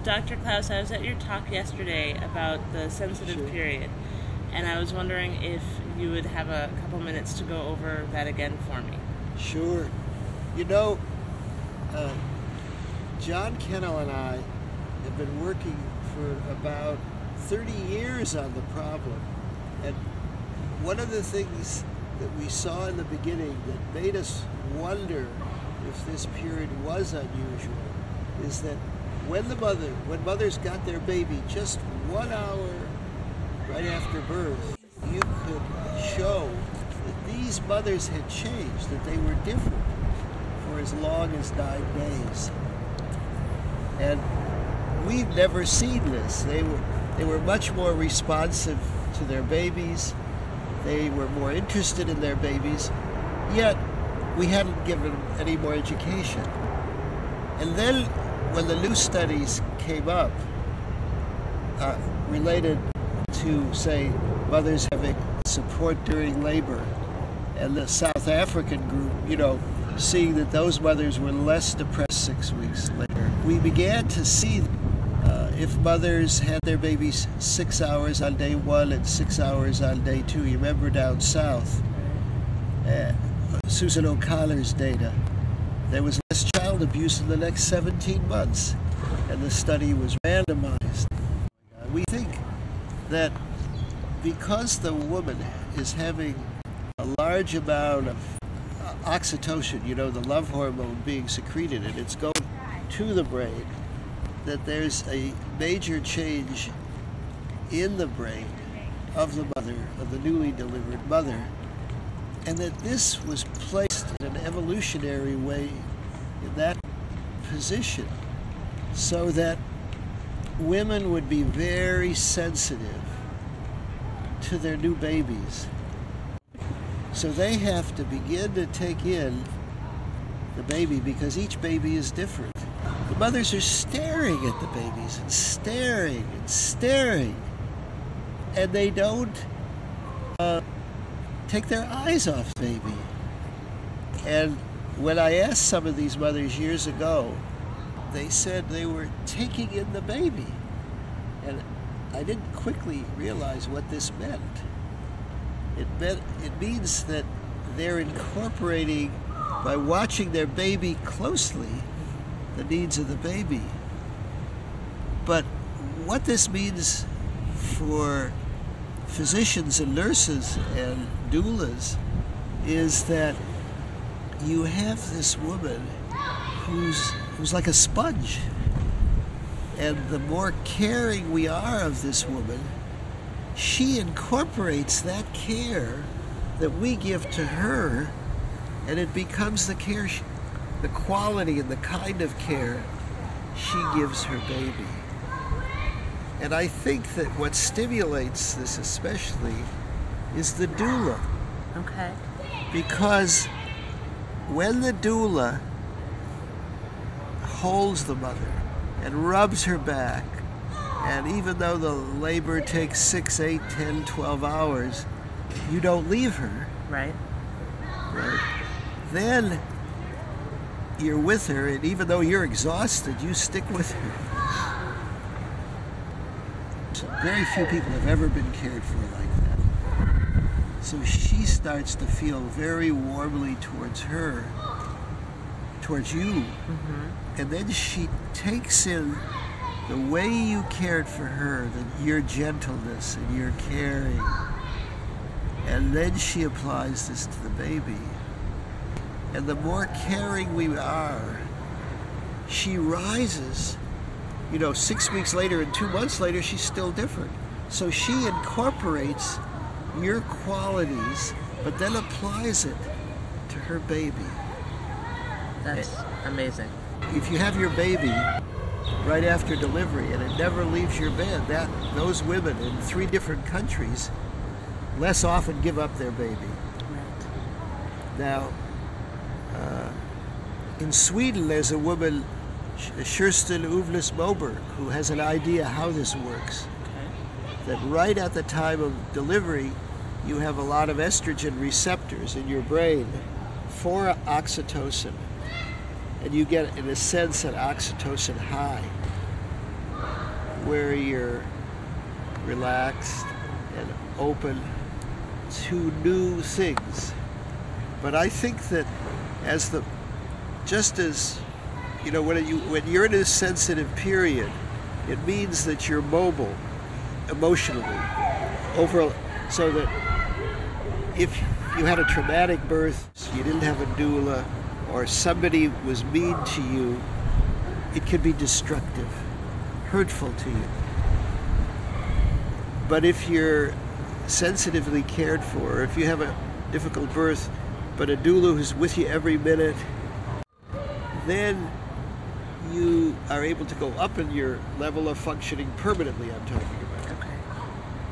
Dr. Klaus, I was at your talk yesterday about the sensitive period, and I was wondering if you would have a couple minutes to go over that again for me. Sure. You know, John Kennel and I have been working for about 30 years on the problem, and one of the things that we saw in the beginning that made us wonder if this period was unusual is that when mothers got their baby just 1 hour right after birth, you could show that these mothers had changed, that they were different for as long as 9 days. And we've never seen this. They were much more responsive to their babies. They were more interested in their babies, yet we hadn't given them any more education. And then when the new studies came up related to, say, mothers having support during labor, and the South African group, seeing that those mothers were less depressed 6 weeks later, we began to see if mothers had their babies 6 hours on day 1 and 6 hours on day 2. You remember down south, Susan O'Connor's data, there was less child abuse in the next 17 months, and the study was randomized. We think that because the woman is having a large amount of oxytocin, the love hormone being secreted, and it's going to the brain, that there's a major change in the brain of the mother, of the newly delivered mother, and that this was placed in an evolutionary way in that position so that women would be very sensitive to their new babies. So they have to begin to take in the baby because each baby is different. The mothers are staring at the babies and staring and staring, and they don't take their eyes off the baby. And when I asked some of these mothers years ago, they said they were taking in the baby. And I didn't quickly realize what this meant. It means that they're incorporating, by watching their baby closely, the needs of the baby. But what this means for physicians and nurses and doulas is that you have this woman who's like a sponge. And the more caring we are of this woman, she incorporates that care that we give to her, and it becomes the care, the quality and the kind of care she gives her baby. And I think that what stimulates this especially is the doula. Okay. Because when the doula holds the mother and rubs her back, and even though the labor takes 6, 8, 10, 12 hours, you don't leave her. Right. Then you're with her, and even though you're exhausted, you stick with her. So very few people have ever been cared for like that. So she starts to feel very warmly towards you, and then she takes in the way you cared for her, your gentleness and your caring, and then she applies this to the baby. And the more caring we are, she rises. 6 weeks later and 2 months later, she's still different. So she incorporates your qualities, but then applies it to her baby. That's amazing. If you have your baby right after delivery and it never leaves your bed, those women in 3 different countries less often give up their baby. Right. Now, in Sweden, there's a woman, Kirsten Uvles Moberg, who has an idea how this works. Okay. That right at the time of delivery, you have a lot of estrogen receptors in your brain for oxytocin, and you get, in a sense, an oxytocin high. where you're relaxed and open to new things. But I think that just as when you're in a sensitive period, it means that you're mobile emotionally. So that if you had a traumatic birth, you didn't have a doula, or somebody was mean to you, it can be destructive, hurtful to you. But if you're sensitively cared for, or if you have a difficult birth, but a doula who's with you every minute, then you are able to go up in your level of functioning permanently, I'm talking about. Okay.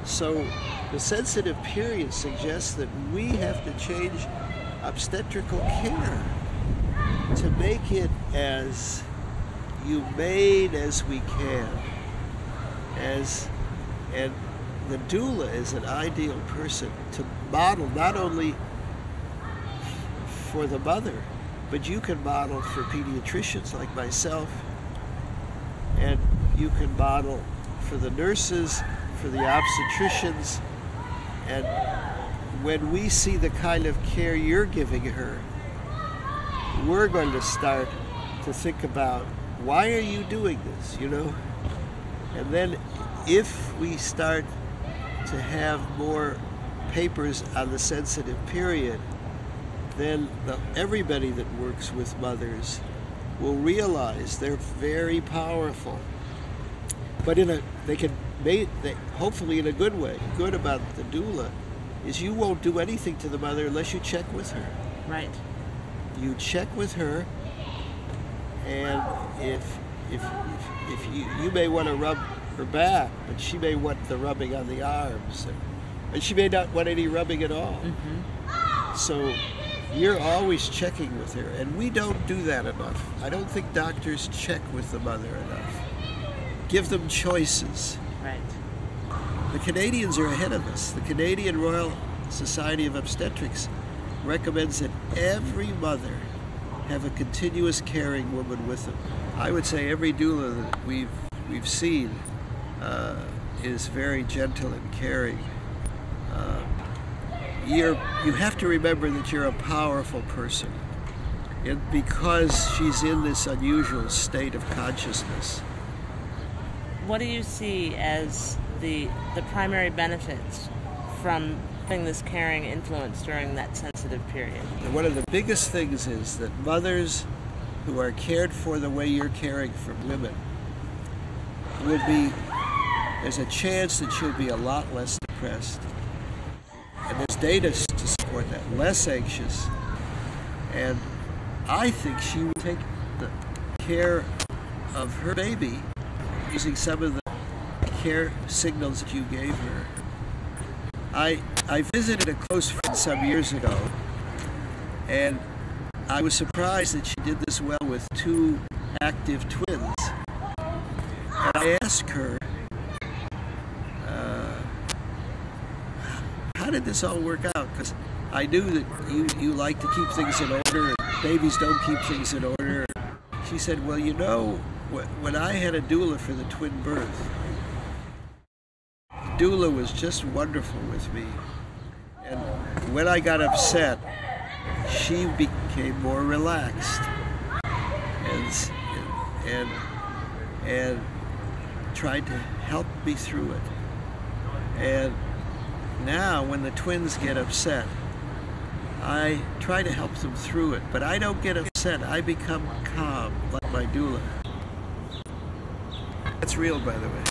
So the sensitive period suggests that we have to change obstetrical care to make it as humane as we can. And the doula is an ideal person to model not only for the mother, but you can model for pediatricians like myself, and you can model for the nurses, for the obstetricians. And when we see the kind of care you're giving her, we're going to start to think about, why are you doing this, And then if we start to have more papers on the sensitive period, then everybody that works with mothers will realize they're very powerful. But hopefully in a good way. Good about the doula is you won't do anything to the mother unless you check with her. Right. You check with her, and if you may want to rub her back, but she may want the rubbing on the arms, and she may not want any rubbing at all. Mm-hmm. So you're always checking with her, and we don't do that enough. I don't think doctors check with the mother enough. Give them choices. Right. The Canadians are ahead of us. The Canadian Royal Society of Obstetrics recommends that every mother have a continuous caring woman with them. I would say every doula that we've seen is very gentle and caring. You have to remember that you're a powerful person, and because she's in this unusual state of consciousness. What do you see as the primary benefits from having this caring influence during that sensitive period? And one of the biggest things is that mothers who are cared for the way you're caring for women there's a chance that she'll be a lot less depressed. And there's data to support that, less anxious. And I think she will take the care of her baby using some of the care signals that you gave her. I visited a close friend some years ago, and I was surprised that she did this well with 2 active twins. And I asked her, how did this all work out? Because I knew that you like to keep things in order, and babies don't keep things in order. She said, well, when I had a doula for the twin birth, doula was just wonderful with me. And when I got upset, she became more relaxed and tried to help me through it. And now when the twins get upset, I try to help them through it, but I don't get upset. I become calm, like my doula. That's real, by the way.